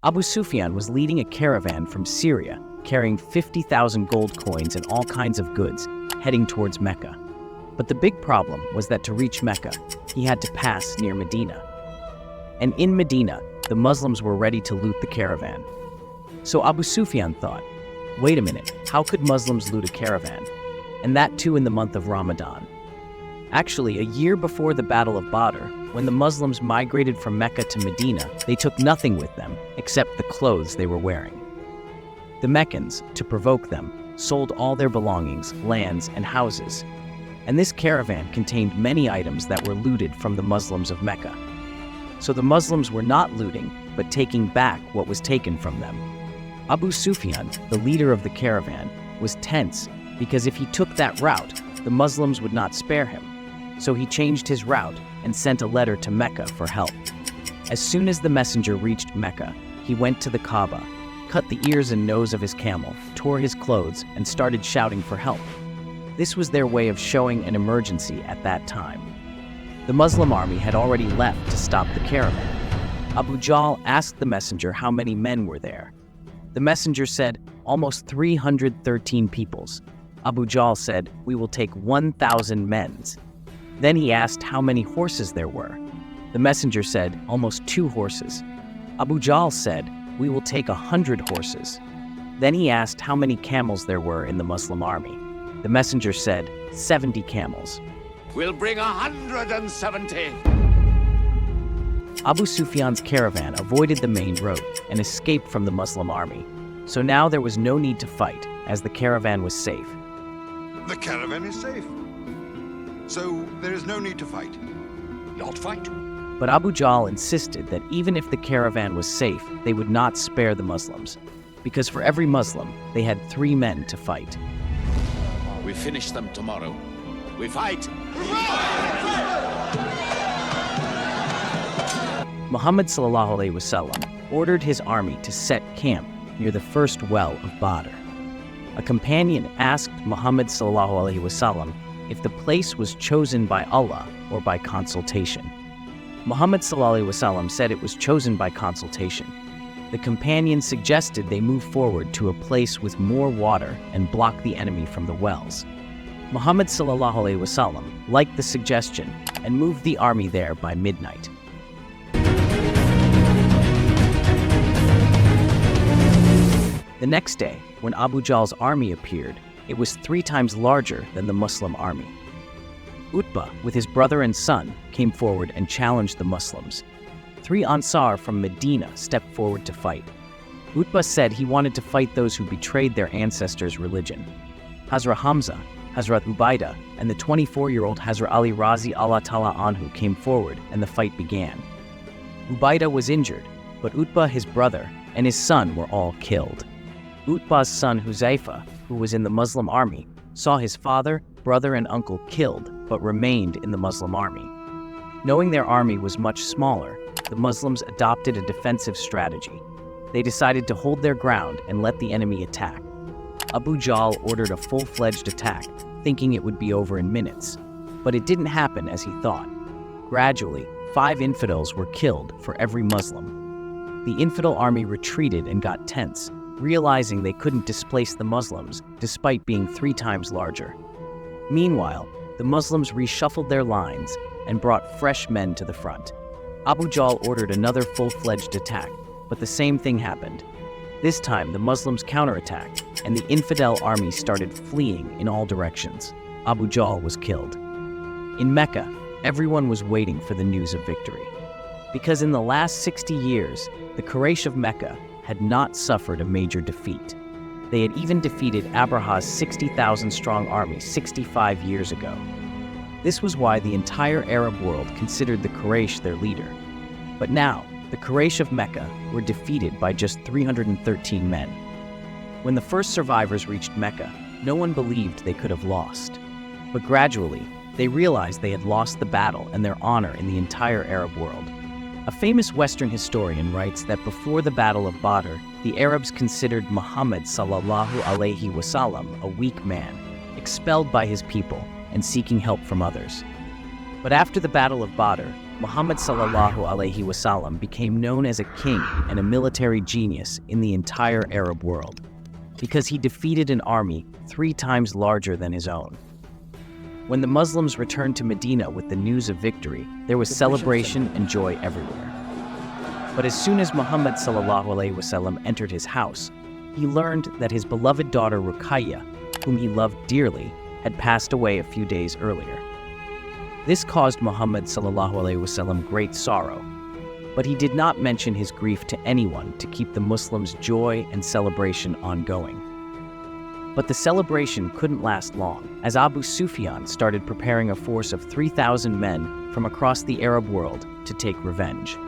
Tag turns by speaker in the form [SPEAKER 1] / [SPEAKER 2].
[SPEAKER 1] Abu Sufyan was leading a caravan from Syria, carrying 50,000 gold coins and all kinds of goods, heading towards Mecca. But the big problem was that to reach Mecca, he had to pass near Medina. And in Medina, the Muslims were ready to loot the caravan. So Abu Sufyan thought, wait a minute, how could Muslims loot a caravan? And that too in the month of Ramadan. Actually, a year before the Battle of Badr, when the Muslims migrated from Mecca to Medina, they took nothing with them except the clothes they were wearing. The Meccans, to provoke them, sold all their belongings, lands, and houses. And this caravan contained many items that were looted from the Muslims of Mecca. So the Muslims were not looting, but taking back what was taken from them. Abu Sufyan, the leader of the caravan, was tense because if he took that route, the Muslims would not spare him. So he changed his route and sent a letter to Mecca for help. As soon as the messenger reached Mecca, he went to the Kaaba, cut the ears and nose of his camel, tore his clothes, and started shouting for help. This was their way of showing an emergency at that time. The Muslim army had already left to stop the caravan. Abu Jahl asked the messenger how many men were there. The messenger said, almost 313 peoples. Abu Jahl said, we will take 1,000 men. Then he asked how many horses there were. The messenger said, almost 2 horses. Abu Jahl said, we will take 100 horses. Then he asked how many camels there were in the Muslim army. The messenger said, 70 camels.
[SPEAKER 2] We'll bring 170.
[SPEAKER 1] Abu Sufyan's caravan avoided the main road and escaped from the Muslim army. So now there was no need to fight, as the caravan was safe.
[SPEAKER 3] The caravan is safe. So there is no need to fight.
[SPEAKER 2] Not fight.
[SPEAKER 1] But Abu Jahl insisted that even if the caravan was safe, they would not spare the Muslims, because for every Muslim, they had 3 men to fight.
[SPEAKER 2] We finish them tomorrow. We fight.
[SPEAKER 1] Muhammad ﷺ ordered his army to set camp near the first well of Badr. A companion asked Muhammad ﷺ if the place was chosen by Allah or by consultation. Muhammad ﷺ said it was chosen by consultation. The companion suggested they move forward to a place with more water and block the enemy from the wells. Muhammad ﷺ liked the suggestion and moved the army there by midnight. The next day, when Abu Jahl's army appeared, it was 3 times larger than the Muslim army. Utbah, with his brother and son, came forward and challenged the Muslims. 3 Ansar from Medina stepped forward to fight. Utbah said he wanted to fight those who betrayed their ancestors' religion. Hazrat Hamza, Hazrat Ubaidah, and the 24-year-old Hazrat Ali Razi Allah Ta'ala Anhu came forward and the fight began. Ubaidah was injured, but Utbah, his brother, and his son were all killed. Utbah's son Huzaifa, who was in the Muslim army, saw his father, brother, and uncle killed, but remained in the Muslim army. Knowing their army was much smaller, the Muslims adopted a defensive strategy. They decided to hold their ground and let the enemy attack. Abu Jahl ordered a full-fledged attack, thinking it would be over in minutes. But it didn't happen as he thought. Gradually, 5 infidels were killed for every Muslim. The infidel army retreated and got tense, realizing they couldn't displace the Muslims despite being 3 times larger. Meanwhile, the Muslims reshuffled their lines and brought fresh men to the front. Abu Jahl ordered another full-fledged attack, but the same thing happened. This time, the Muslims counterattacked, and the infidel army started fleeing in all directions. Abu Jahl was killed. In Mecca, everyone was waiting for the news of victory. Because in the last 60 years, the Quraysh of Mecca had not suffered a major defeat. They had even defeated Abraha's 60,000-strong army 65 years ago. This was why the entire Arab world considered the Quraysh their leader. But now, the Quraysh of Mecca were defeated by just 313 men. When the first survivors reached Mecca, no one believed they could have lost. But gradually, they realized they had lost the battle and their honor in the entire Arab world. A famous Western historian writes that before the Battle of Badr, the Arabs considered Muhammad sallallahu alaihi wasallam a weak man, expelled by his people and seeking help from others. But But after the Battle of Badr, Muhammad sallallahu alaihi wasallam became known as a king and a military genius in the entire Arab world, because he defeated an army 3 times larger than his own. When the Muslims returned to Medina with the news of victory, there was celebration and joy everywhere. But as soon as Muhammad sallallahu alaihi wasallam entered his house, he learned that his beloved daughter Ruqayya, whom he loved dearly, had passed away a few days earlier. This caused Muhammad sallallahu alaihi wasallam great sorrow, but he did not mention his grief to anyone to keep the Muslims' joy and celebration ongoing. But the celebration couldn't last long, as Abu Sufyan started preparing a force of 3,000 men from across the Arab world to take revenge.